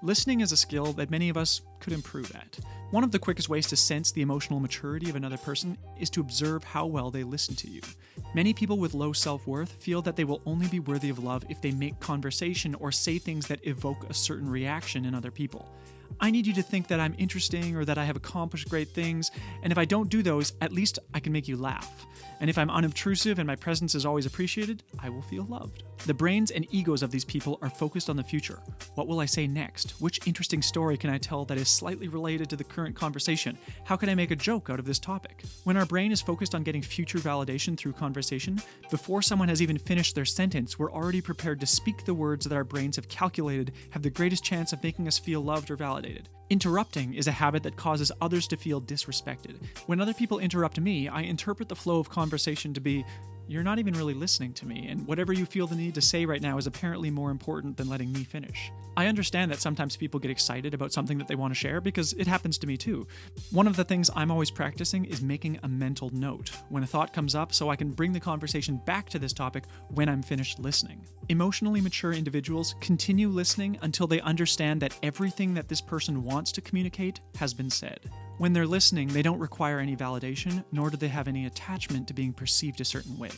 Listening is a skill that many of us could improve at. One of the quickest ways to sense the emotional maturity of another person is to observe how well they listen to you. Many people with low self-worth feel that they will only be worthy of love if they make conversation or say things that evoke a certain reaction in other people. I need you to think that I'm interesting or that I have accomplished great things, and if I don't do those, at least I can make you laugh. And if I'm unobtrusive and my presence is always appreciated, I will feel loved. The brains and egos of these people are focused on the future. What will I say next? Which interesting story can I tell that is slightly related to the current conversation? How can I make a joke out of this topic? When our brain is focused on getting future validation through conversation, before someone has even finished their sentence, we're already prepared to speak the words that our brains have calculated have the greatest chance of making us feel loved or validated. Interrupting is a habit that causes others to feel disrespected. When other people interrupt me, I interpret the flow of conversation to be, "You're not even really listening to me, and whatever you feel the need to say right now is apparently more important than letting me finish." I understand that sometimes people get excited about something that they want to share because it happens to me too. One of the things I'm always practicing is making a mental note when a thought comes up so I can bring the conversation back to this topic when I'm finished listening. Emotionally mature individuals continue listening until they understand that everything that this person wants to communicate has been said. When they're listening, they don't require any validation, nor do they have any attachment to being perceived a certain way.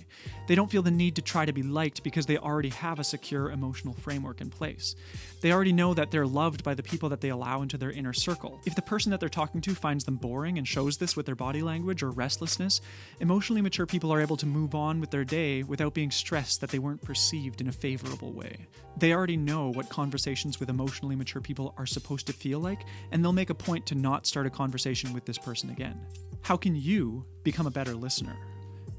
They don't feel the need to try to be liked because they already have a secure emotional framework in place. They already know that they're loved by the people that they allow into their inner circle. If the person that they're talking to finds them boring and shows this with their body language or restlessness, emotionally mature people are able to move on with their day without being stressed that they weren't perceived in a favorable way. They already know what conversations with emotionally mature people are supposed to feel like, and they'll make a point to not start a conversation with this person again. How can you become a better listener?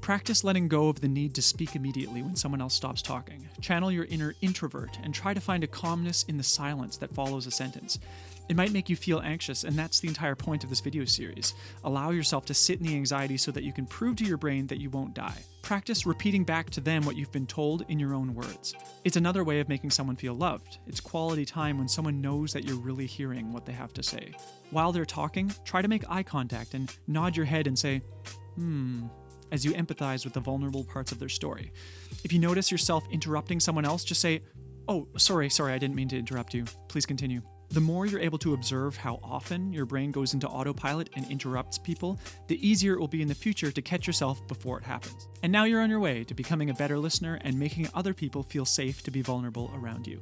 Practice letting go of the need to speak immediately when someone else stops talking. Channel your inner introvert and try to find a calmness in the silence that follows a sentence. It might make you feel anxious, and that's the entire point of this video series. Allow yourself to sit in the anxiety so that you can prove to your brain that you won't die. Practice repeating back to them what you've been told in your own words. It's another way of making someone feel loved. It's quality time when someone knows that you're really hearing what they have to say. While they're talking, try to make eye contact and nod your head and say, as you empathize with the vulnerable parts of their story. If you notice yourself interrupting someone else, just say, "Oh, sorry, I didn't mean to interrupt you. Please continue." The more you're able to observe how often your brain goes into autopilot and interrupts people, the easier it will be in the future to catch yourself before it happens. And now you're on your way to becoming a better listener and making other people feel safe to be vulnerable around you.